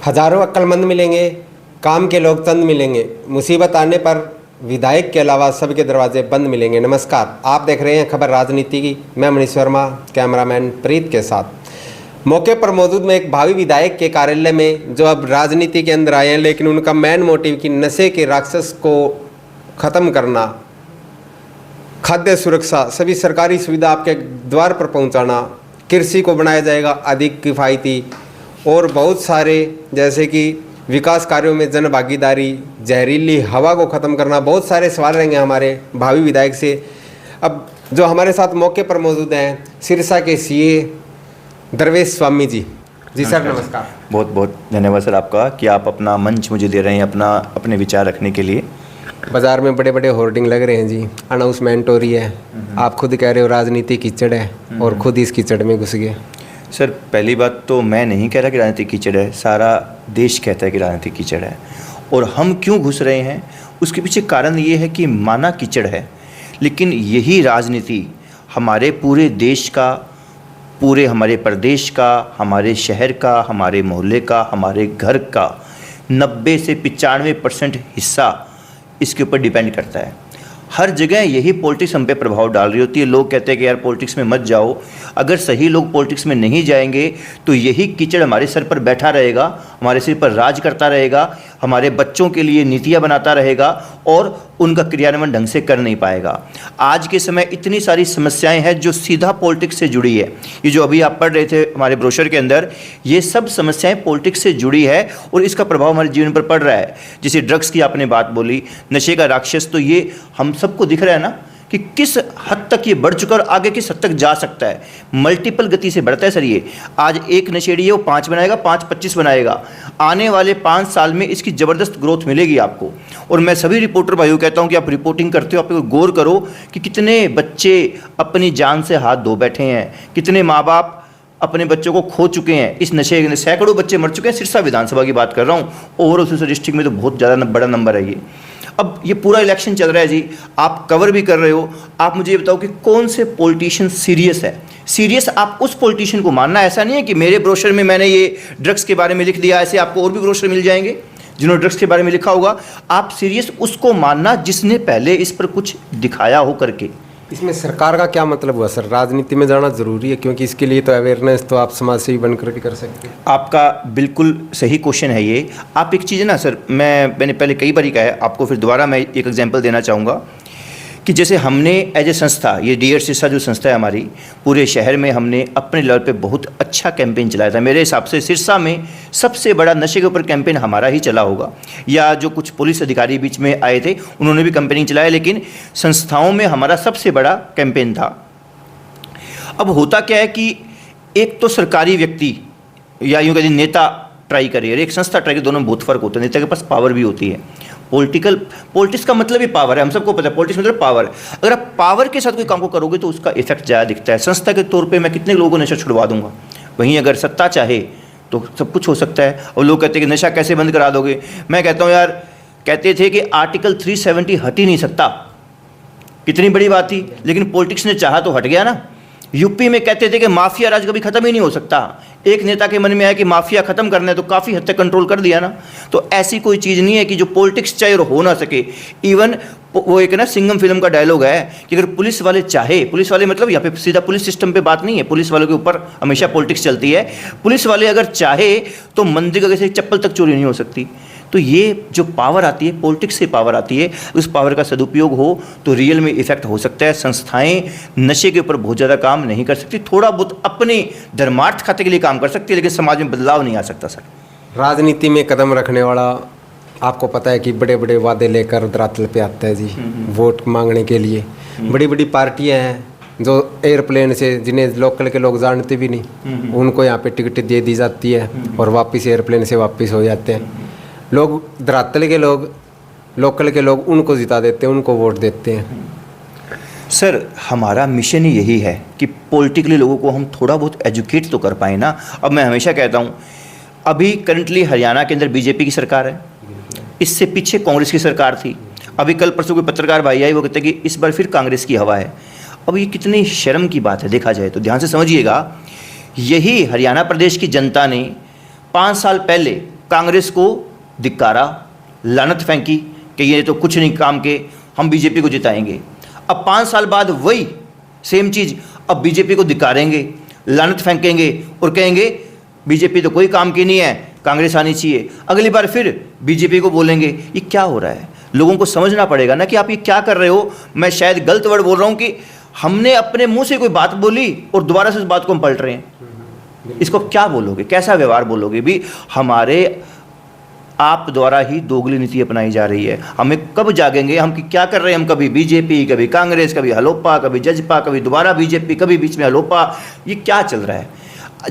हजारों अक्लमंद मिलेंगे, काम के लोग चंद मिलेंगे, मुसीबत आने पर विधायक के अलावा सबके दरवाजे बंद मिलेंगे। नमस्कार, आप देख रहे हैं खबर राजनीति की। मैं मनीष वर्मा, कैमरामैन प्रीत के साथ। मौके पर मौजूद में एक भावी विधायक के कार्यालय में, जो अब राजनीति के अंदर आए हैं, लेकिन उनका मेन मोटिव कि नशे के राक्षस को ख़त्म करना, खाद्य सुरक्षा, सभी सरकारी सुविधा आपके द्वार पर पहुंचाना, कृषि को बनाया जाएगा अधिक किफ़ायती, और बहुत सारे जैसे कि विकास कार्यों में जन भागीदारी, जहरीली हवा को ख़त्म करना, बहुत सारे सवाल रहेंगे हमारे भावी विधायक से। अब जो हमारे साथ मौके पर मौजूद हैं, सिरसा के सीए दरवेश स्वामी जी। जी सर, नमस्कार। बहुत बहुत धन्यवाद सर आपका कि आप अपना मंच मुझे दे रहे हैं अपने विचार रखने के लिए। बाज़ार में बड़े बड़े होर्डिंग लग रहे हैं जी, अनाउंसमेंट हो रही है, आप खुद कह रहे हो राजनीति कीचड़ है और खुद इस कीचड़ में घुस गए। सर पहली बात तो मैं नहीं कह रहा कि राजनीति कीचड़ है, सारा देश कहता है कि राजनीति कीचड़ है। और हम क्यों घुस रहे हैं उसके पीछे कारण ये है कि माना कीचड़ है, लेकिन यही राजनीति हमारे पूरे देश का, पूरे हमारे प्रदेश का, हमारे शहर का, हमारे मोहल्ले का, हमारे घर का 90 से 95% हिस्सा इसके ऊपर डिपेंड करता है। हर जगह यही पॉलिटिक्स हम पे प्रभाव डाल रही होती है। लोग कहते हैं कि यार पॉलिटिक्स में मत जाओ। अगर सही लोग पॉलिटिक्स में नहीं जाएंगे तो यही कीचड़ हमारे सर पर बैठा रहेगा, हमारे सिर पर राज करता रहेगा, हमारे बच्चों के लिए नीतियां बनाता रहेगा और उनका क्रियान्वयन ढंग से कर नहीं पाएगा। आज के समय इतनी सारी समस्याएं हैं जो सीधा पॉलिटिक्स से जुड़ी है। ये जो अभी आप पढ़ रहे थे हमारे ब्रोशर के अंदर, ये सब समस्याएं पॉलिटिक्स से जुड़ी है और इसका प्रभाव हमारे जीवन पर पड़ रहा है। जैसे ड्रग्स की आपने बात बोली, नशे का राक्षस, तो ये हम सबको दिख रहा है ना कि किस हद तक ये बढ़ चुका और आगे किस हद तक जा सकता है। मल्टीपल गति से बढ़ता है सर ये। आज एक नशेड़ी है, वो 5 बनाएगा, 5 25 बनाएगा। आने वाले 5 साल में इसकी ज़बरदस्त ग्रोथ मिलेगी आपको। और मैं सभी रिपोर्टर भाइयों कहता हूं कि आप रिपोर्टिंग करते हो, आप गौर करो कि कितने बच्चे अपनी जान से हाथ धो बैठे हैं, कितने माँ बाप अपने बच्चों को खो चुके हैं इस नशे। सैकड़ों बच्चे मर चुके हैं, सिरसा विधानसभा की बात कर रहा हूँ, ओवरऑल सिरसा डिस्ट्रिक्ट में तो बहुत ज़्यादा बड़ा नंबर है ये। अब ये पूरा इलेक्शन चल रहा है जी, आप कवर भी कर रहे हो। आप मुझे ये बताओ कि कौन से पॉलिटिशियन सीरियस है? सीरियस आप उस पॉलिटिशियन को मानना। ऐसा नहीं है कि मेरे ब्रोशर में मैंने ये ड्रग्स के बारे में लिख दिया, ऐसे आपको और भी ब्रोशर मिल जाएंगे जिन्होंने ड्रग्स के बारे में लिखा होगा। आप सीरियस उसको मानना जिसने पहले इस पर कुछ दिखाया हो करके। इसमें सरकार का क्या मतलब हुआ सर? राजनीति में जाना जरूरी है, क्योंकि इसके लिए तो अवेयरनेस तो आप समाज से ही बनकर भी कर सकते हैं। आपका बिल्कुल सही क्वेश्चन है ये। आप एक चीज़ है ना सर, मैंने पहले कई बार ही कहा है आपको, फिर दोबारा मैं एक एग्जांपल देना चाहूँगा कि जैसे हमने एज ए संस्था, ये डियर सिरसा जो संस्था है हमारी, पूरे शहर में हमने अपने लेवल पे बहुत अच्छा कैंपेन चलाया था। मेरे हिसाब से सिरसा में सबसे बड़ा नशे के ऊपर कैंपेन हमारा ही चला होगा, या जो कुछ पुलिस अधिकारी बीच में आए थे उन्होंने भी कैंपेनिंग चलाया, लेकिन संस्थाओं में हमारा सबसे बड़ा कैंपेन था। अब होता क्या है कि एक तो सरकारी व्यक्ति या यूँ कहें नेता ट्राई करे और एक संस्था ट्राई करे, दोनों में बहुत फर्क होता है। नेता के पास पावर भी होती है। पॉलिटिक्स का मतलब ही पावर है, हम सबको पता है पॉलिटिक्स मतलब पावर। अगर आप पावर के साथ कोई काम को करोगे तो उसका इफेक्ट ज़्यादा दिखता है। संस्था के तौर पे मैं कितने लोगों को नशा छुड़वा दूंगा, वहीं अगर सत्ता चाहे तो सब कुछ हो सकता है। और लोग कहते हैं कि नशा कैसे बंद करा दोगे। मैं कहता हूँ यार, कहते थे कि आर्टिकल 370 हट ही नहीं सकता, कितनी बड़ी बात थी, लेकिन पॉलिटिक्स ने चाहा तो हट गया ना। यूपी में कहते थे कि माफिया राज कभी खत्म ही नहीं हो सकता। एक नेता के मन में आया कि माफिया खत्म करना है तो काफ़ी हद तक कंट्रोल कर दिया ना। तो ऐसी कोई चीज़ नहीं है कि जो पॉलिटिक्स चाहे और हो ना सके। इवन वो एक ना सिंघम फिल्म का डायलॉग है कि अगर पुलिस वाले चाहे, पुलिस वाले मतलब यहाँ पे सीधा पुलिस सिस्टम पे बात नहीं है, पुलिस वालों के ऊपर हमेशा पॉलिटिक्स चलती है। पुलिस वाले अगर चाहे तो मंदिर का किसी चप्पल तक चोरी नहीं हो सकती। तो ये जो पावर आती है, पॉलिटिक्स से पावर आती है, उस पावर का सदुपयोग हो तो रियल में इफेक्ट हो सकता है। संस्थाएं नशे के ऊपर बहुत ज़्यादा काम नहीं कर सकती, थोड़ा बहुत अपने धर्मार्थ खाते के लिए काम कर सकती है, लेकिन समाज में बदलाव नहीं आ सकता सर। राजनीति में कदम रखने वाला आपको पता है कि बड़े बड़े वादे लेकर धरातल पे आता है जी, वोट मांगने के लिए। बड़ी बड़ी पार्टियाँ हैं जो एयरप्लेन से, जिन्हें लोकल के लोग जानते भी नहीं, उनको यहाँ पे टिकट दे दी जाती है और वापस एयरप्लेन से वापस हो जाते हैं। लोग धरातल के लोग, लोकल के लोग उनको जिता देते हैं, उनको वोट देते हैं। सर हमारा मिशन ही यही है कि पॉलिटिकली लोगों को हम थोड़ा बहुत एजुकेट तो कर पाए ना। अब मैं हमेशा कहता हूँ, अभी करंटली हरियाणा के अंदर बीजेपी की सरकार है, इससे पीछे कांग्रेस की सरकार थी। अभी कल परसों कोई पत्रकार भाई आए, वो कहते हैं कि इस बार फिर कांग्रेस की हवा है। अब ये कितनी शर्म की बात है देखा जाए तो। ध्यान से समझिएगा, यही हरियाणा प्रदेश की जनता ने 5 साल पहले कांग्रेस को धिक्कारा, लानत फेंकी कि ये तो कुछ नहीं काम के, हम बीजेपी को जिताएंगे। अब 5 साल बाद वही सेम चीज़ अब बीजेपी को धिक्कारेंगे, लानत फेंकेंगे और कहेंगे बीजेपी तो कोई काम की नहीं है, कांग्रेस आनी चाहिए। अगली बार फिर बीजेपी को बोलेंगे। ये क्या हो रहा है? लोगों को समझना पड़ेगा ना कि आप ये क्या कर रहे हो। मैं शायद गलत वर्ड बोल रहा हूँ कि हमने अपने मुंह से कोई बात बोली और दोबारा से उस बात को हम पलट रहे हैं। इसको क्या बोलोगे, कैसा व्यवहार बोलोगे? भी हमारे आप द्वारा ही दोगली नीति अपनाई जा रही है। हमें कब जागेंगे हम कि क्या कर रहे हैं? हम कभी बीजेपी, कभी कांग्रेस, कभी हलोपा, कभी जजपा, कभी दोबारा बीजेपी, कभी बीच में हलोपा। ये क्या चल रहा है?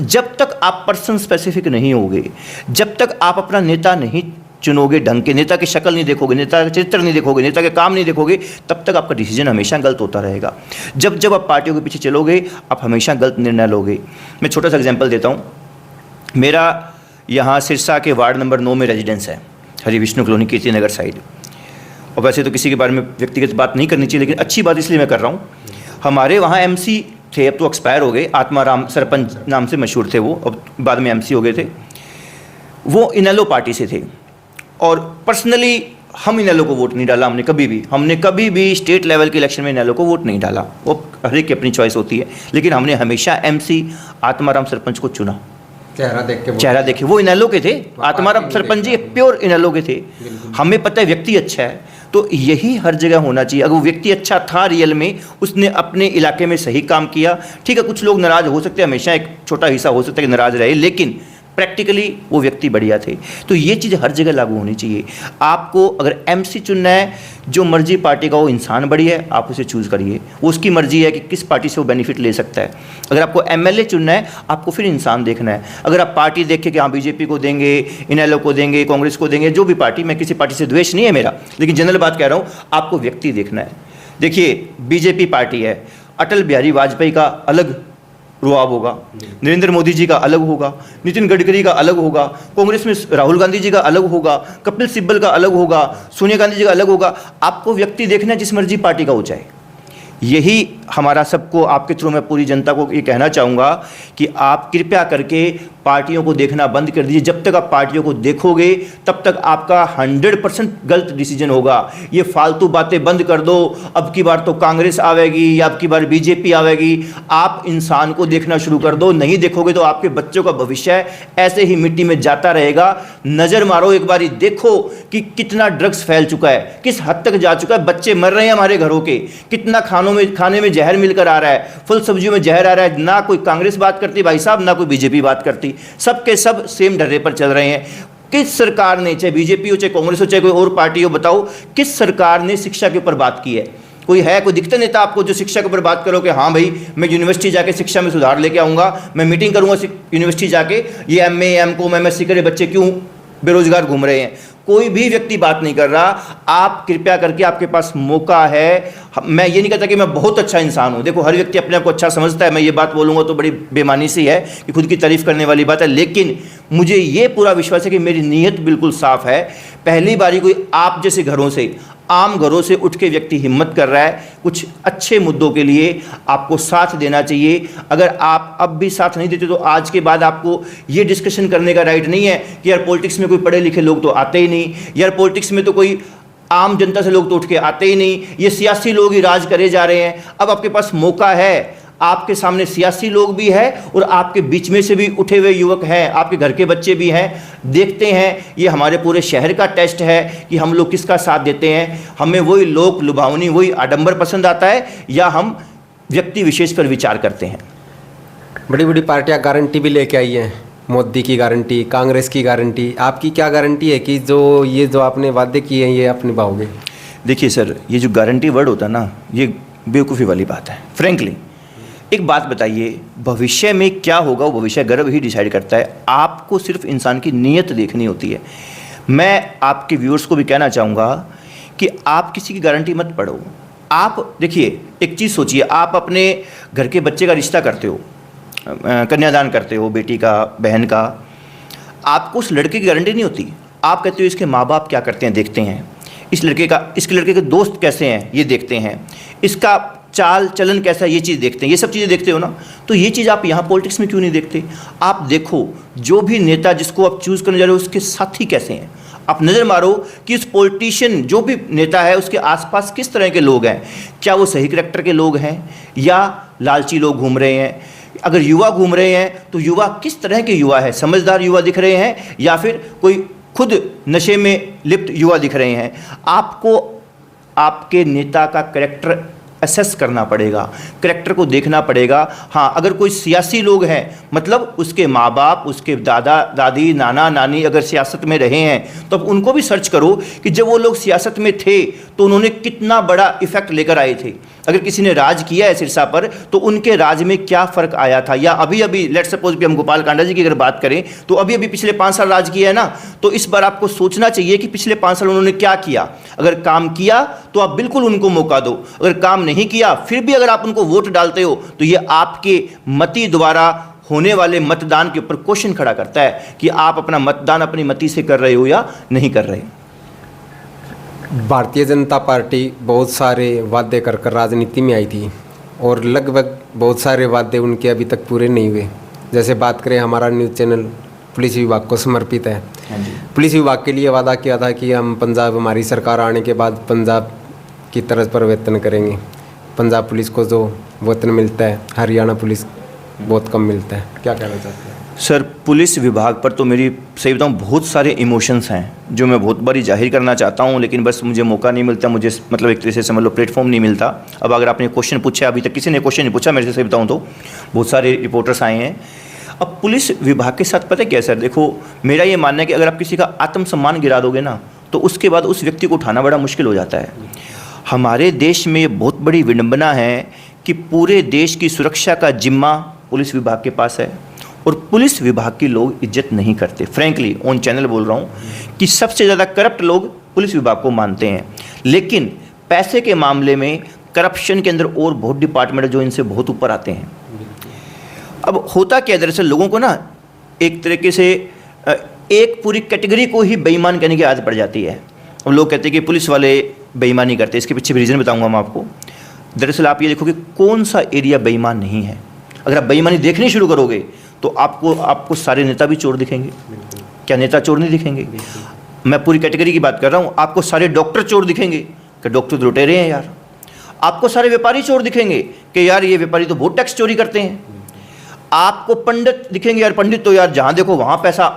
जब तक आप पर्सन स्पेसिफिक नहीं होगे, जब तक आप अपना नेता नहीं चुनोगे ढंग के, नेता की शक्ल नहीं देखोगे, नेता का चरित्र नहीं देखोगे, नेता के काम नहीं देखोगे, तब तक आपका डिसीजन हमेशा गलत होता रहेगा। जब जब आप पार्टियों के पीछे चलोगे, आप हमेशा गलत निर्णय लोगे। मैं छोटा सा एग्जाम्पल देता हूँ। मेरा यहाँ सिरसा के वार्ड नंबर 9 में रेजिडेंस है, हरि विष्णु कॉलोनी, कीर्ति नगर साइड। और वैसे तो किसी के बारे में व्यक्तिगत बात नहीं करनी चाहिए, लेकिन अच्छी बात इसलिए मैं कर रहा हूँ। हमारे वहाँ एमसी थे, अब तो एक्सपायर हो गए, आत्माराम सरपंच नाम से मशहूर थे वो, अब बाद में एमसी हो गए थे। वो इनेलो पार्टी से थे और पर्सनली हम इनेलो को वोट नहीं डाला। हमने कभी भी स्टेट लेवल के इलेक्शन में इनेलो को वोट नहीं डाला। वो हर एक की अपनी चॉइस होती है, लेकिन हमने हमेशा एमसी आत्माराम सरपंच को चुना। चेहरा देखे वो इनेलो के थे, आत्माराम सरपंच जी प्योर इनेलो के थे। हमें पता है व्यक्ति अच्छा है, तो यही हर जगह होना चाहिए। अगर वो व्यक्ति अच्छा था रियल में, उसने अपने इलाके में सही काम किया, ठीक है, कुछ लोग नाराज हो सकते हैं, हमेशा एक छोटा हिस्सा हो सकता है कि नाराज रहे, लेकिन प्रैक्टिकली वो व्यक्ति बढ़िया थे। तो ये चीज़ हर जगह लागू होनी चाहिए। आपको अगर एमसी चुनना है, जो मर्जी पार्टी का वो इंसान बढ़िया है, आप उसे चूज़ करिए। वो उसकी मर्जी है कि किस पार्टी से वो बेनिफिट ले सकता है। अगर आपको एमएलए चुनना है, आपको फिर इंसान देखना है। अगर आप पार्टी देखें कि हाँ बीजेपी को देंगे, इनेलो को देंगे, कांग्रेस को देंगे, जो भी पार्टी, मैं किसी पार्टी से द्वेष नहीं है मेरा, लेकिन जनरल बात कह रहा हूँ, आपको व्यक्ति देखना है। देखिए बीजेपी पार्टी है, अटल बिहारी वाजपेयी का अलग रुआब होगा, नरेंद्र मोदी जी का अलग होगा, नितिन गडकरी का अलग होगा, कांग्रेस में राहुल गांधी जी का अलग होगा, कपिल सिब्बल का अलग होगा, सोनिया गांधी जी का अलग होगा। आपको व्यक्ति देखना है जिस मर्जी पार्टी का हो जाए। यही हमारा सबको, आपके थ्रू मैं पूरी जनता को ये कहना चाहूँगा कि आप कृपया करके पार्टियों को देखना बंद कर दीजिए। जब तक आप पार्टियों को देखोगे, तब तक आपका 100% गलत डिसीजन होगा। ये फालतू बातें बंद कर दो, अब की बार तो कांग्रेस आवेगी या अब की बार बीजेपी आवेगी। आप इंसान को देखना शुरू कर दो। नहीं देखोगे तो आपके बच्चों का भविष्य ऐसे ही मिट्टी में जाता रहेगा। नज़र मारो एक बारी, देखो कि कितना ड्रग्स फैल चुका है, किस हद तक जा चुका है। बच्चे मर रहे हैं हमारे घरों के, कितना खाने में जहर मिलकर आ रहा है, फल सब्जियों में जहर आ रहा है। ना कोई कांग्रेस बात करती भाई साहब, ना कोई बीजेपी बात करती, सब के सब सेम ढर्रे पर चल रहे हैं। किस सरकार ने, चाहे बीजेपी हो, चाहे कांग्रेस हो, चाहे कोई और पार्टी हो, बताओ किस सरकार ने शिक्षा के ऊपर बात की है? कोई है, कोई दिखता नेता आपको जो शिक्षा के ऊपर बात करो कि हाँ भाई मैं यूनिवर्सिटी जाके शिक्षा में सुधार लेके आऊँगा, मैं मीटिंग करूँगा यूनिवर्सिटी जाके, ये एमए एमकॉम एमएससी करे बच्चे क्यों बेरोजगार घूम रहे हैं? कोई भी व्यक्ति बात नहीं कर रहा। आप कृपया करके, आपके पास मौका है। मैं ये नहीं कहता कि मैं बहुत अच्छा इंसान हूँ, देखो हर व्यक्ति अपने आप को अच्छा समझता है। मैं ये बात बोलूँगा तो बड़ी बेमानी सी है कि खुद की तारीफ करने वाली बात है, लेकिन मुझे ये पूरा विश्वास है कि मेरी नीयत बिल्कुल साफ़ है। पहली बारी कोई आप जैसे घरों से, आम घरों से उठ के व्यक्ति हिम्मत कर रहा है कुछ अच्छे मुद्दों के लिए, आपको साथ देना चाहिए। अगर आप अब भी साथ नहीं देते तो आज के बाद आपको ये डिस्कशन करने का राइट नहीं है कि यार पॉलिटिक्स में कोई पढ़े लिखे लोग तो आते ही नहीं, यार पॉलिटिक्स में तो कोई आम जनता से लोग तो उठ के आते ही नहीं, ये सियासी लोग ही राज करे जा रहे हैं। अब आपके पास मौका है, आपके सामने सियासी लोग भी हैं और आपके बीच में से भी उठे हुए युवक हैं, आपके घर के बच्चे भी हैं। देखते हैं, ये हमारे पूरे शहर का टेस्ट है कि हम लोग किसका साथ देते हैं। हमें वही लोक लुभावनी, वही आडंबर पसंद आता है या हम व्यक्ति विशेष पर विचार करते हैं। बड़ी बड़ी पार्टियां गारंटी भी लेके आई हैं, मोदी की गारंटी, कांग्रेस की गारंटी। आपकी क्या गारंटी है कि जो आपने वादे किए हैं ये आप निभाओगे? देखिए सर, ये जो गारंटी वर्ड होता है ना, ये बेवकूफ़ी वाली बात है। फ्रेंकली एक बात बताइए, भविष्य में क्या होगा वो भविष्य गर्व ही डिसाइड करता है। आपको सिर्फ इंसान की नीयत देखनी होती है। मैं आपके व्यूअर्स को भी कहना चाहूँगा कि आप किसी की गारंटी मत पढ़ो। आप देखिए, एक चीज़ सोचिए, आप अपने घर के बच्चे का रिश्ता करते हो, कन्यादान करते हो, बेटी का, बहन का, आपको उस लड़के की गारंटी नहीं होती। आप कहते हो इसके माँ बाप क्या करते हैं देखते हैं, इसके लड़के के दोस्त कैसे हैं ये देखते हैं, इसका चाल चलन कैसा है, ये चीज़ देखते हैं, ये सब चीज़ें देखते हो ना। तो ये चीज़ आप यहाँ पॉलिटिक्स में क्यों नहीं देखते? आप देखो जो भी नेता जिसको आप चूज़ करने जा रहे हो उसके साथी कैसे हैं। आप नज़र मारो कि इस पॉलिटिशियन जो भी नेता है उसके आसपास किस तरह के लोग हैं। क्या वो सही करैक्टर के लोग हैं या लालची लोग घूम रहे हैं? अगर युवा घूम रहे हैं तो युवा किस तरह के युवा है? समझदार युवा दिख रहे हैं या फिर कोई खुद नशे में लिप्त युवा दिख रहे हैं? आपको आपके नेता का करैक्टर असेस करना पड़ेगा, करैक्टर को देखना पड़ेगा। हाँ, अगर कोई सियासी लोग हैं, मतलब उसके माँ बाप, उसके दादा दादी, नाना नानी अगर सियासत में रहे हैं तो अब उनको भी सर्च करो कि जब वो लोग सियासत में थे तो उन्होंने कितना बड़ा इफेक्ट लेकर आए थे। अगर किसी ने राज किया है सिरसा पर तो उनके राज में क्या फ़र्क आया था। या अभी अभी लेट्स सपोज कि हम गोपाल कांडा जी की अगर बात करें तो अभी अभी पिछले 5 साल राज किया है ना, तो इस बार आपको सोचना चाहिए कि पिछले 5 साल उन्होंने क्या किया। अगर काम किया तो आप बिल्कुल उनको मौका दो, अगर काम नहीं किया फिर भी अगर आप उनको वोट डालते हो तो ये आपके मती द्वारा होने वाले मतदान के ऊपर क्वेश्चन खड़ा करता है कि आप अपना मतदान अपनी मती से कर रहे हो या नहीं कर रहे। भारतीय जनता पार्टी बहुत सारे वादे कर कर राजनीति में आई थी और लगभग बहुत सारे वादे उनके अभी तक पूरे नहीं हुए। जैसे बात करें, हमारा न्यूज़ चैनल पुलिस विभाग को समर्पित है। पुलिस विभाग के लिए वादा किया था कि हम पंजाब, हमारी सरकार आने के बाद पंजाब की तर्ज पर वेतन करेंगे। पंजाब पुलिस को जो वेतन मिलता है हरियाणा पुलिस बहुत कम मिलता है। क्या कहना चाहते हैं सर? पुलिस विभाग पर तो मेरी सही बताऊँ बहुत सारे इमोशंस हैं जो मैं बहुत बारी जाहिर करना चाहता हूँ, लेकिन बस मुझे मौका नहीं मिलता, मुझे मतलब एक तरह से समझ लो प्लेटफॉर्म नहीं मिलता। अब अगर आपने क्वेश्चन पूछा, अभी तक किसी ने क्वेश्चन नहीं पूछा मेरे से, सही बताऊँ तो बहुत सारे रिपोर्टर्स आए हैं। अब पुलिस विभाग के साथ पता है क्या सर, देखो मेरा ये मानना है कि अगर आप किसी का आत्मसम्मान गिरा दोगे ना तो उसके बाद उस व्यक्ति को उठाना बड़ा मुश्किल हो जाता है। हमारे देश में ये बहुत बड़ी विडंबना है कि पूरे देश की सुरक्षा का जिम्मा पुलिस विभाग के पास है और पुलिस विभाग के लोग इज्जत नहीं करते। फ्रैंकली ऑन चैनल बोल रहा हूँ कि सबसे ज़्यादा करप्ट लोग पुलिस विभाग को मानते हैं, लेकिन पैसे के मामले में करप्शन के अंदर और बहुत डिपार्टमेंट है जो इनसे बहुत ऊपर आते हैं। अब होता क्या, दरअसल लोगों को ना एक तरीके से एक पूरी कैटेगरी को ही बेईमान कहने की आदत पड़ जाती है। अब लोग कहते हैं कि पुलिस वाले बेईमानी करते हैं, इसके पीछे भी रीज़न बताऊंगा मैं आपको। दरअसल आप ये देखो कि कौन सा एरिया बेईमान नहीं है। अगर आप बेईमानी देखनी शुरू करोगे तो आपको सारे नेता भी चोर दिखेंगे। क्या नेता चोर नहीं दिखेंगे? मैं पूरी कैटेगरी की बात कर रहा हूँ। आपको सारे डॉक्टर चोर दिखेंगे कि डॉक्टर तो लुटेरे हैं यार। आपको सारे व्यापारी चोर दिखेंगे कि यार ये व्यापारी तो बहुत टैक्स चोरी करते हैं। आपको पंडित दिखेंगे, यार पंडित तो यार जहाँ देखो वहाँ पैसा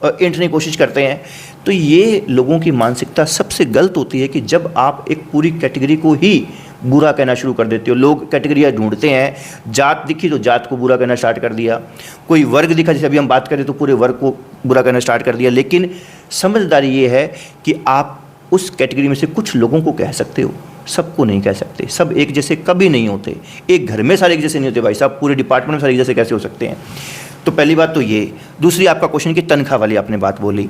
ऐंठने की कोशिश करते हैं। तो ये लोगों की मानसिकता सबसे गलत होती है कि जब आप एक पूरी कैटेगरी को ही बुरा कहना शुरू कर देते हो। लोग कैटेगरियाँ ढूंढते हैं, जात दिखी तो जात को बुरा कहना स्टार्ट कर दिया, कोई वर्ग दिखा जैसे अभी हम बात करें तो पूरे वर्ग को बुरा कहना स्टार्ट कर दिया। लेकिन समझदारी ये है कि आप उस कैटेगरी में से कुछ लोगों को कह सकते हो, सबको नहीं कह सकते। सब एक जैसे कभी नहीं होते, एक घर में सारे एक जैसे नहीं होते भाई साहब, पूरे डिपार्टमेंट में सारे एक जैसे कैसे हो सकते हैं। तो पहली बात तो ये। दूसरी आपका क्वेश्चन की तनख्वाह वाली आपने बात बोली।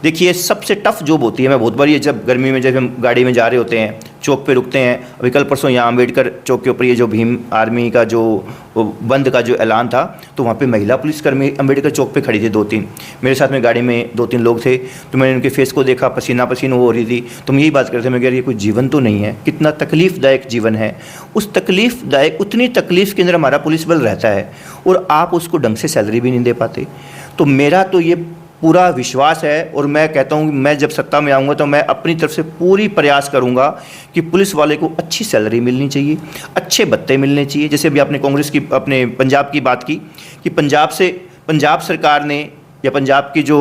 देखिए सबसे टफ जॉब होती है, मैं बहुत बार ये जब गर्मी में जब हम गाड़ी में जा रहे होते हैं चौक पे रुकते हैं, अभी कल परसों यहाँ अम्बेडकर चौक के ऊपर ये जो भीम आर्मी का जो बंद का जो ऐलान था तो वहाँ पे महिला पुलिसकर्मी अम्बेडकर चौक पे खड़ी थी 2-3, मेरे साथ में गाड़ी में 2-3 लोग थे। तो मैंने उनके फेस को देखा, पसीना पसीना हो रही थी। तो हम यही बात करते थे, मैं कह रही ये कोई जीवन तो नहीं है, कितना तकलीफ़दायक जीवन है। उस तकलीफ़दायक उतनी तकलीफ़ के अंदर हमारा पुलिस बल रहता है और आप उसको ढंग से सैलरी भी नहीं दे पाते। तो मेरा तो ये पूरा विश्वास है और मैं कहता हूँ कि मैं जब सत्ता में आऊँगा तो मैं अपनी तरफ से पूरी प्रयास करूँगा कि पुलिस वाले को अच्छी सैलरी मिलनी चाहिए, अच्छे भत्ते मिलने चाहिए। जैसे अभी आपने कांग्रेस की अपने पंजाब की बात की कि पंजाब सरकार ने या पंजाब की जो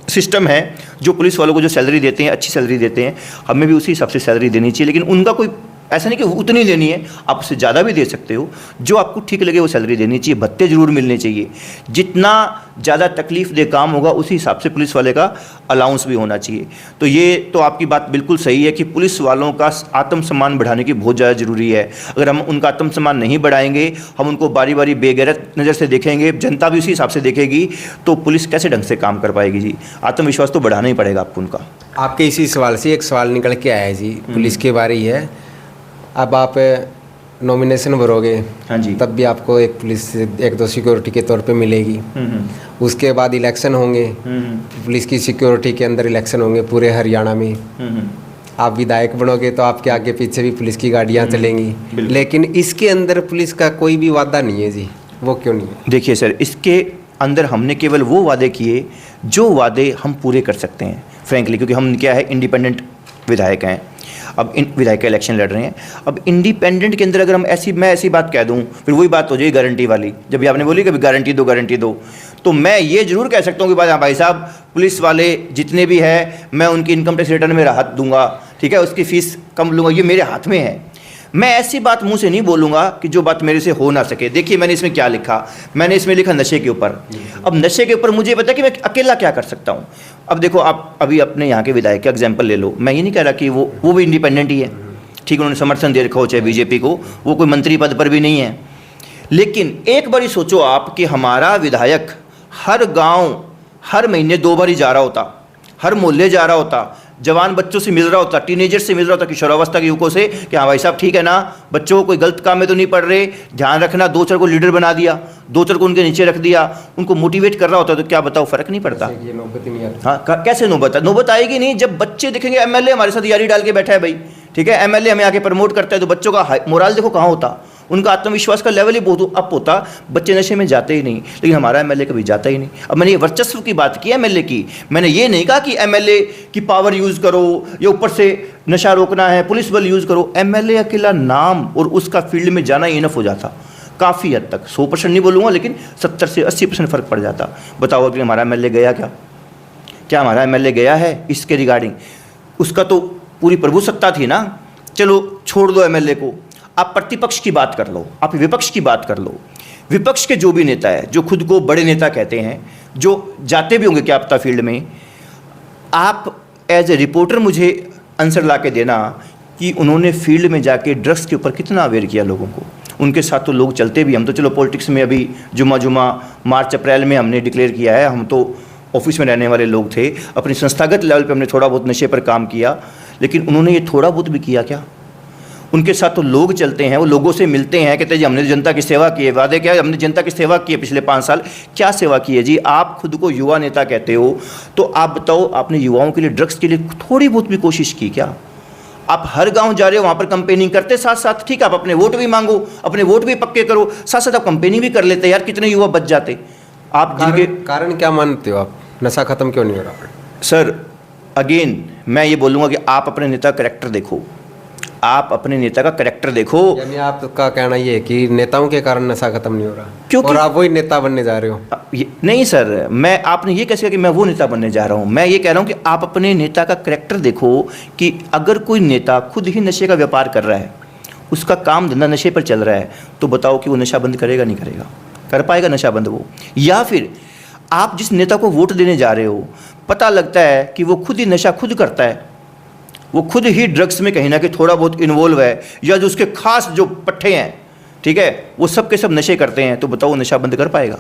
सिस्टम है जो पुलिस वालों को जो सैलरी देते हैं, अच्छी सैलरी देते हैं, हमें भी उसी हिसाब से सैलरी देनी चाहिए। लेकिन उनका कोई ऐसा नहीं कि उतनी देनी है, आप उससे ज़्यादा भी दे सकते हो, जो आपको ठीक लगे वो सैलरी देनी चाहिए, भत्ते ज़रूर मिलने चाहिए। जितना ज़्यादा तकलीफ दे काम होगा उसी हिसाब से पुलिस वाले का अलाउंस भी होना चाहिए। तो ये तो आपकी बात बिल्कुल सही है कि पुलिस वालों का आत्मसम्मान बढ़ाने की बहुत ज़्यादा ज़रूरी है। अगर हम उनका आत्मसम्मान नहीं बढ़ाएंगे, हम उनको बारी बारी बेगैरत नज़र से देखेंगे, जनता भी उसी हिसाब से देखेगी, तो पुलिस कैसे ढंग से काम कर पाएगी जी। आत्मविश्वास तो बढ़ाना ही पड़ेगा आपको उनका। आपके इसी सवाल से एक सवाल निकल के आया है जी, पुलिस के बारे ही है। अब आप नॉमिनेशन भरोगे, हाँ जी, तब भी आपको एक पुलिस एक दो सिक्योरिटी के तौर पे मिलेगी। उसके बाद इलेक्शन होंगे, पुलिस की सिक्योरिटी के अंदर इलेक्शन होंगे पूरे हरियाणा में। आप विधायक बनोगे तो आपके आगे पीछे भी पुलिस की गाड़ियाँ चलेंगी, बिल्कुल। लेकिन इसके अंदर पुलिस का कोई भी वादा नहीं है जी, वो क्यों नहीं है? देखिए सर, इसके अंदर हमने केवल वो वादे किए जो वादे हम पूरे कर सकते हैं फ्रैंकली, क्योंकि हम क्या है इंडिपेंडेंट विधायक हैं। अब इन विधायक का इलेक्शन लड़ रहे हैं। अब इंडिपेंडेंट के अंदर अगर हम मैं ऐसी बात कह दूं, फिर वही बात हो जाएगी गारंटी वाली। जब भी आपने बोली कभी गारंटी दो, तो मैं ये जरूर कह सकता हूँ कि भाई साहब, पुलिस वाले जितने भी हैं मैं उनकी इनकम टैक्स रिटर्न में राहत दूंगा, ठीक है, उसकी फ़ीस कम लूँगा, ये मेरे हाथ में है। मैं ऐसी बात मुंह से नहीं बोलूँगा कि जो बात मेरे से हो ना सके। देखिए मैंने इसमें क्या लिखा, मैंने इसमें लिखा नशे के ऊपर। अब नशे के ऊपर मुझे पता है कि मैं अकेला क्या कर सकता हूँ। अब देखो, आप अभी अपने यहाँ के विधायक का एग्जाम्पल ले लो। मैं ये नहीं कह रहा कि वो भी इंडिपेंडेंट ही है, ठीक है, उन्होंने समर्थन दे रखा हो चाहे बीजेपी को, वो कोई मंत्री पद पर भी नहीं है। लेकिन एक बार सोचो आप कि हमारा विधायक हर गांव हर महीने 2 बार ही जा रहा होता, हर मोहल्ले जा रहा होता, जवान बच्चों से मिल रहा होता, टीनेजर से मिल रहा होता, किशोरावस्था के युवकों से कि हाँ भाई साहब ठीक है ना, बच्चों को कोई गलत काम में तो नहीं पड़ रहे, ध्यान रखना। 2-4 को लीडर बना दिया, 2-4 को उनके नीचे रख दिया, उनको मोटिवेट कर रहा होता, तो क्या बताओ फ़र्क नहीं पड़ता? ये नौबत ही नहीं आती। हाँ, कैसे नौबत आएगी नहीं। जब बच्चे देखेंगे एमएलए हमारे साथ यारी डाल के बैठा है भाई, ठीक है, एमएलए हमें आके प्रमोट करता है, तो बच्चों का मोराल देखो कहाँ होता, उनका आत्मविश्वास का लेवल ही बहुत अप होता। बच्चे नशे में जाते ही नहीं, लेकिन हमारा एमएलए कभी जाता ही नहीं। अब मैंने ये वर्चस्व की बात की एमएलए की, मैंने ये नहीं कहा कि एमएलए की पावर यूज़ करो या ऊपर से नशा रोकना है पुलिस बल यूज़ करो। एमएलए अकेला नाम और उसका फील्ड में जाना इनफ हो जाता काफ़ी हद तक। 100% नहीं बोलूँगा, लेकिन 70 से 80% फ़र्क पड़ जाता। बताओ कि हमारा एमएलए गया क्या हमारा एमएलए गया है इसके रिगार्डिंग? उसका तो पूरी प्रभु सत्ता थी ना। चलो छोड़ दो एमएलए को, आप प्रतिपक्ष की बात कर लो, आप विपक्ष की बात कर लो। विपक्ष के जो भी नेता है, जो खुद को बड़े नेता कहते हैं, जो जाते भी होंगे क्या पता फील्ड में, आप एज ए रिपोर्टर मुझे आंसर ला के देना कि उन्होंने फील्ड में जाके ड्रग्स के ऊपर कितना अवेयर किया लोगों को। उनके साथ तो लोग चलते भी, हम तो चलो पॉलिटिक्स में अभी जुमा मार्च अप्रैल में हमने डिक्लेयर किया है, हम तो ऑफिस में रहने वाले लोग थे, अपनी संस्थागत लेवल पे हमने थोड़ा बहुत नशे पर काम किया, लेकिन उन्होंने ये थोड़ा बहुत भी किया क्या? उनके साथ तो लोग चलते हैं, वो लोगों से मिलते हैं, कहते हैं जी हमने जनता की सेवा की है। वादे क्या है? हमने जनता की सेवा की है पिछले 5 साल। क्या सेवा की है जी? आप खुद को युवा नेता कहते हो, तो आप बताओ आपने युवाओं के लिए ड्रग्स के लिए थोड़ी बहुत भी कोशिश की क्या? आप हर गांव जा रहे हो, वहाँ पर कंपेनिंग करते साथ साथ, ठीक है, आप अपने वोट भी मांगो, अपने वोट भी पक्के करो, साथ साथ आप कंपेनिंग भी कर लेते यार, कितने युवा बच जाते। आप जिनके कारण क्या मानते हो आप, नशा खत्म क्यों नहीं हो रहा? सर अगेन मैं ये बोलूँगा कि आप अपने नेता का कैरेक्टर देखो, आप अपने नेता का कैरेक्टर देखो। यानी आपका कहना ये है कि नेताओं के कारण नशा खत्म नहीं हो रहा, क्योंकि और आप वही नेता बनने जा रहे हो? नहीं सर, मैं आपने ये कैसे कहा कि मैं वो नेता बनने जा रहा हूँ? मैं ये कह रहा हूँ कि आप अपने नेता का कैरेक्टर देखो कि अगर कोई नेता खुद ही नशे का व्यापार कर रहा है, उसका काम धंधा नशे पर चल रहा है, तो बताओ कि वो नशा बंद करेगा नहीं करेगा? कर पाएगा नशा बंद वो? या फिर आप जिस नेता को वोट देने जा रहे हो, पता लगता है कि वो खुद ही नशा खुद करता है, वो खुद ही ड्रग्स में कहीं ना कहीं थोड़ा बहुत इन्वॉल्व है, या जो उसके खास जो पट्टे हैं, ठीक है, वो सब के सब नशे करते हैं, तो बताओ नशा बंद कर पाएगा?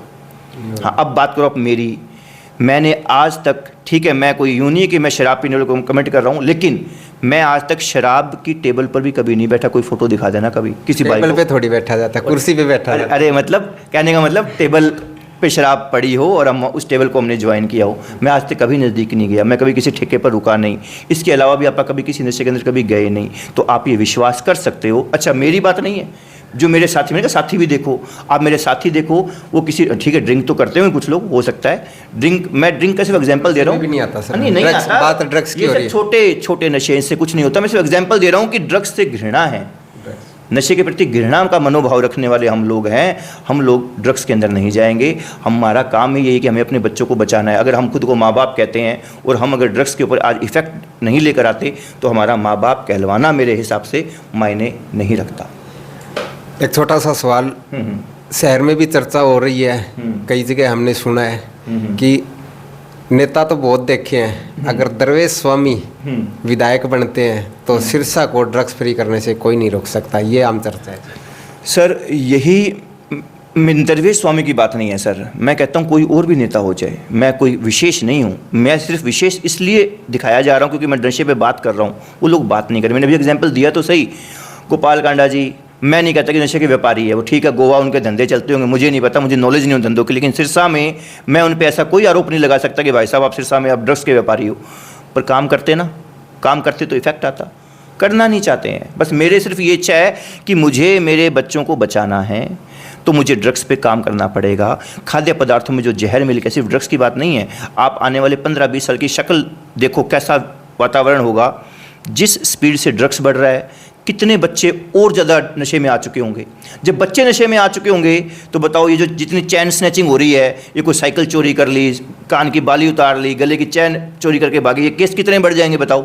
हाँ, अब बात करो आप मेरी। मैंने आज तक, ठीक है, मैं कोई यूं नहीं है कि मैं शराब पीने वालों को कमेंट कर रहा हूँ, लेकिन मैं आज तक शराब की टेबल पर भी कभी नहीं बैठा। कोई फोटो दिखा देना कभी किसी बाइक टेबल पे थोड़ी बैठा जाता, कुर्सी पे बैठा जाता। अरे मतलब कहने का मतलब टेबल पे शराब पड़ी हो और हम उस टेबल को हमने ज्वाइन किया हो। मैं आज तक कभी नज़दीक नहीं गया, मैं कभी किसी ठेके पर रुका नहीं, इसके अलावा भी आप कभी किसी नशे के अंदर कभी गए नहीं। तो आप ये विश्वास कर सकते हो। अच्छा, मेरी बात नहीं है, जो मेरे साथी, मैंने कहा साथी भी देखो, आप मेरे साथी देखो, वो किसी, ठीक है, ड्रिंक तो करते होंगे कुछ लोग, हो सकता है ड्रिंक, मैं ड्रिंक का सिर्फ एग्जांपल दे रहा हूँ। नहीं आता सर, नहीं आता, बात ड्रग्स की हो रही है। छोटे छोटे नशे, इससे कुछ नहीं होता। मैं सिर्फ एग्जांपल दे रहा हूँ कि ड्रग्स से घृणा है, नशे के प्रति घृणा का मनोभाव रखने वाले हम लोग हैं। हम लोग ड्रग्स के अंदर नहीं जाएंगे। हमारा काम ही यही है कि हमें अपने बच्चों को बचाना है। अगर हम खुद को माँ बाप कहते हैं और हम अगर ड्रग्स के ऊपर आज इफ़ेक्ट नहीं लेकर आते, तो हमारा माँ बाप कहलवाना मेरे हिसाब से मायने नहीं रखता। एक छोटा सा सवाल, शहर में भी चर्चा हो रही है, कई जगह हमने सुना है कि नेता तो बहुत देखे हैं, अगर दरवेश स्वामी विधायक बनते हैं तो सिरसा को ड्रग्स फ्री करने से कोई नहीं रोक सकता, ये आम चर्चा है। सर यही दरवेश स्वामी की बात नहीं है सर, मैं कहता हूँ कोई और भी नेता हो जाए, मैं कोई विशेष नहीं हूँ। मैं सिर्फ विशेष इसलिए दिखाया जा रहा हूँ क्योंकि मैं नशे पे बात कर रहा हूँ, वो लोग बात नहीं कर रहे। मैंने भी एग्जाम्पल दिया तो सही, गोपाल कांडा जी, मैं नहीं कहता कि नशे के व्यापारी है वो, ठीक है, गोवा उनके धंधे चलते होंगे, मुझे नहीं पता, मुझे नॉलेज नहीं हो धंधों की, लेकिन सिरसा में मैं उन पे ऐसा कोई आरोप नहीं लगा सकता कि भाई साहब आप सिरसा में आप ड्रग्स के व्यापारी हो। पर काम करते ना, काम करते तो इफेक्ट आता, करना नहीं चाहते हैं। बस मेरे सिर्फ ये इच्छा है कि मुझे मेरे बच्चों को बचाना है तो मुझे ड्रग्स पे काम करना पड़ेगा। खाद्य पदार्थों में जो जहर मिल गया, सिर्फ ड्रग्स की बात नहीं है, आप आने वाले 15-20 साल की शक्ल देखो, कैसा वातावरण होगा। जिस स्पीड से ड्रग्स बढ़ रहा है, कितने बच्चे और ज़्यादा नशे में आ चुके होंगे। जब बच्चे नशे में आ चुके होंगे तो बताओ, ये जो जितनी चैन स्नैचिंग हो रही है, ये कोई साइकिल चोरी कर ली, कान की बाली उतार ली, गले की चैन चोरी करके भागी, ये केस कितने बढ़ जाएंगे बताओ,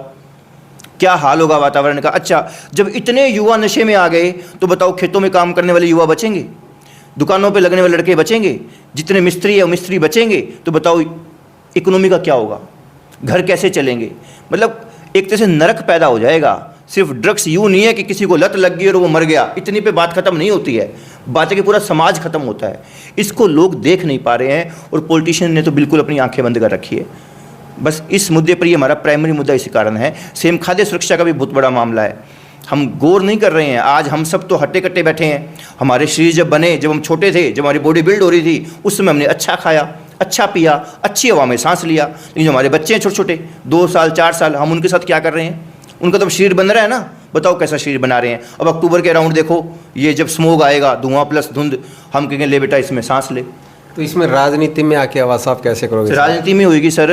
क्या हाल होगा वातावरण का। अच्छा, जब इतने युवा नशे में आ गए तो बताओ, खेतों में काम करने वाले युवा बचेंगे, दुकानों पे लगने वाले लड़के बचेंगे, जितने मिस्त्री है मिस्त्री बचेंगे, तो बताओ इकोनॉमी का क्या होगा, घर कैसे चलेंगे। मतलब एक तरह से नरक पैदा हो जाएगा। सिर्फ ड्रग्स यूँ नहीं है कि किसी को लत लग गई और वो मर गया, इतनी पे बात खत्म नहीं होती है, बात है कि पूरा समाज खत्म होता है। इसको लोग देख नहीं पा रहे हैं और पॉलिटिशियन ने तो बिल्कुल अपनी आंखें बंद कर रखी है। बस इस मुद्दे पर ही हमारा प्राइमरी मुद्दा इसी कारण है। सेम खाद्य सुरक्षा का भी बहुत बड़ा मामला है, हम गौर नहीं कर रहे हैं। आज हम सब तो हट्टे कट्टे बैठे हैं। हमारे शरीर जब बने, जब हम छोटे थे, जब हमारी बॉडी बिल्ड हो रही थी, उस समय हमने अच्छा खाया, अच्छा पिया, अच्छी हवा में सांस लिया। लेकिन जो हमारे बच्चे हैं छोटे छोटे, 2 साल 4 साल, हम उनके साथ क्या कर रहे हैं? उनका तो शरीर बन रहा है ना, बताओ कैसा शरीर बना रहे हैं। अब अक्टूबर के अराउंड देखो, ये जब स्मोक आएगा, धुआं प्लस धुंध, हम कहेंगे ले बेटा इसमें सांस ले। तो इसमें राजनीति में आके आवाज़ आप कैसे करोगे? राजनीति में होगी सर।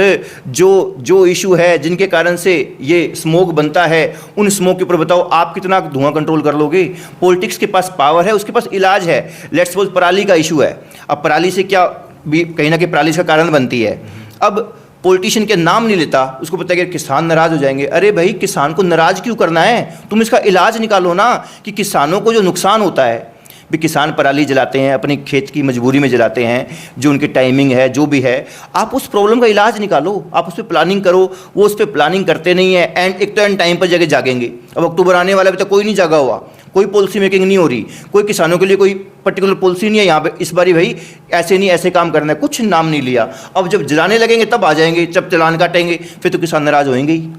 जो इशू है, जिनके कारण से ये स्मोक बनता है, उन स्मोक के ऊपर बताओ आप कितना धुआं कंट्रोल कर लोगे? पॉलिटिक्स के पास पावर है, उसके पास इलाज है। लेट्स सपोज पराली का इशू है, अब पराली से क्या भी कहीं ना कहीं पराली का कारण बनती है। अब पॉलिटिशियन के नाम नहीं लेता, उसको पता है कि किसान नाराज हो जाएंगे। अरे भाई, किसान को नाराज क्यों करना है? तुम इसका इलाज निकालो ना, कि किसानों को जो नुकसान होता है, भी किसान पराली जलाते हैं, अपनी खेत की मजबूरी में जलाते हैं, जो उनकी टाइमिंग है, जो भी है, आप उस प्रॉब्लम का इलाज निकालो, आप उस पर प्लानिंग करो। वो उस पर प्लानिंग करते नहीं है, एंड एक तो एंड टाइम पर जगह जागेंगे। अब अक्टूबर आने वाला, अभी तक कोई नहीं जागा हुआ, कोई पॉलिसी मेकिंग नहीं हो रही, कोई किसानों के लिए कोई पर्टिकुलर पॉलिसी नहीं है यहाँ पे। इस बारी भाई ऐसे नहीं, ऐसे काम करना है, कुछ नाम नहीं लिया। अब जब जलाने लगेंगे तब आ जाएंगे, जब चलान काटेंगे फिर तो किसान नाराज होंगे ही।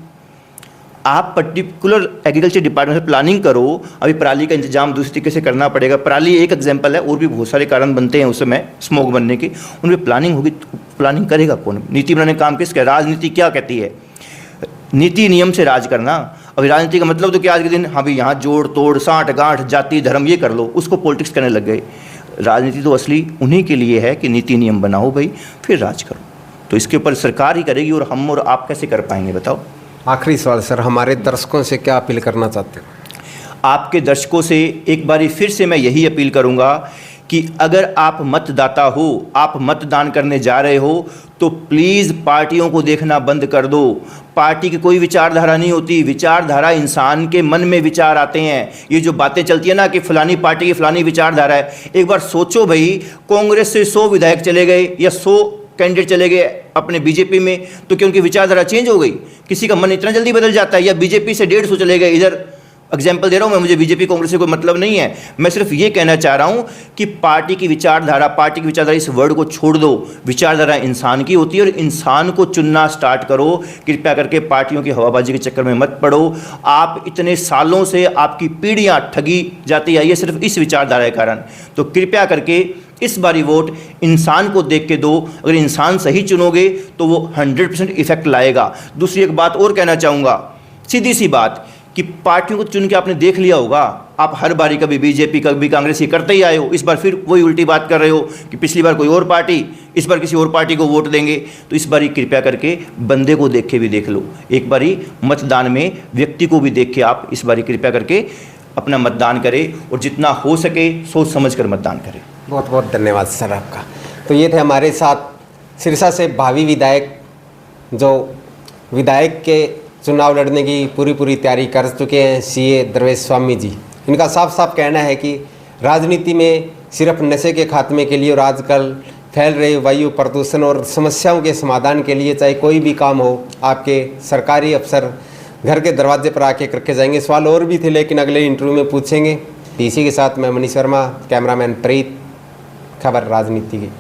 आप पर्टिकुलर एग्रीकल्चर डिपार्टमेंट से प्लानिंग करो। अभी पराली का इंतजाम दूसरी तरीके से करना पड़ेगा। पराली एक एग्जाम्पल है, और भी बहुत सारे कारण बनते हैं उस समय स्मोक बनने की, उनमें प्लानिंग होगी। प्लानिंग करेगा कौन? नीति बनाने काम किसका? राजनीति क्या कहती है? नीति नियम से राज करना। अभी राजनीति का मतलब तो क्या आज के दिन, हाँ भाई यहाँ जोड़ तोड़, साठ गांठ, जाति धर्म ये कर लो, उसको पॉलिटिक्स करने लग गए। राजनीति तो असली उन्हीं के लिए है कि नीति नियम बनाओ भाई, फिर राज करो। तो इसके ऊपर सरकार ही करेगी, और हम और आप कैसे कर पाएंगे बताओ? आखिरी सवाल सर, हमारे दर्शकों से क्या अपील करना चाहते हो? आपके दर्शकों से एक बारी फिर से मैं यही अपील करूंगा कि अगर आप मतदाता हो, आप मतदान करने जा रहे हो, तो प्लीज़ पार्टियों को देखना बंद कर दो। पार्टी की कोई विचारधारा नहीं होती, विचारधारा इंसान के मन में विचार आते हैं। ये जो बातें चलती है ना कि फलानी पार्टी की फलानी विचारधारा है, एक बार सोचो भाई, कांग्रेस से 100 विधायक चले गए या 100 कैंडिडेट चले गए अपने बीजेपी में, तो क्या उनकी विचारधारा चेंज हो गई? किसी का मन इतना जल्दी बदल जाता है? या बीजेपी से 150 चले गए, इधर एग्जाम्पल दे रहा हूँ मैं, मुझे बीजेपी कांग्रेस से कोई मतलब नहीं है। मैं सिर्फ ये कहना चाह रहा हूँ कि पार्टी की विचारधारा, इस वर्ड को छोड़ दो। विचारधारा इंसान की होती है, और इंसान को चुनना स्टार्ट करो। कृपया करके पार्टियों की हवाबाजी के चक्कर में मत पड़ो। आप इतने सालों से आपकी पीढ़ियाँ ठगी जाती आई है सिर्फ इस विचारधारा के कारण। तो कृपया करके इस बारी वोट इंसान को देख के दो। अगर इंसान सही चुनोगे तो वो 100% इफेक्ट लाएगा। दूसरी एक बात और कहना चाहूँगा, सीधी सी बात, कि पार्टियों को चुन के आपने देख लिया होगा, आप हर बारी कभी बीजेपी कभी कांग्रेस ये करते ही आए हो। इस बार फिर वही उल्टी बात कर रहे हो कि पिछली बार कोई और पार्टी, इस बार किसी और पार्टी को वोट देंगे। तो इस बारी कृपया करके बंदे को देख के भी देख लो। एक बारी मतदान में व्यक्ति को भी देख के आप इस बारी कृपया करके अपना मतदान करें, और जितना हो सके सोच समझ कर मतदान करें। बहुत बहुत धन्यवाद सर आपका। तो ये थे हमारे साथ सिरसा से भावी विधायक, जो विधायक के चुनाव लड़ने की पूरी तैयारी कर चुके हैं, सीए द्रवेश स्वामी जी। इनका साफ साफ कहना है कि राजनीति में सिर्फ नशे के खात्मे के लिए और आजकल फैल रहे वायु प्रदूषण और समस्याओं के समाधान के लिए चाहे कोई भी काम हो, आपके सरकारी अफसर घर के दरवाजे पर आके करके जाएंगे। सवाल और भी थे लेकिन अगले इंटरव्यू में पूछेंगे। इसी के साथ मैं मनीष शर्मा, कैमरामैन प्रीत, खबर राजनीति की।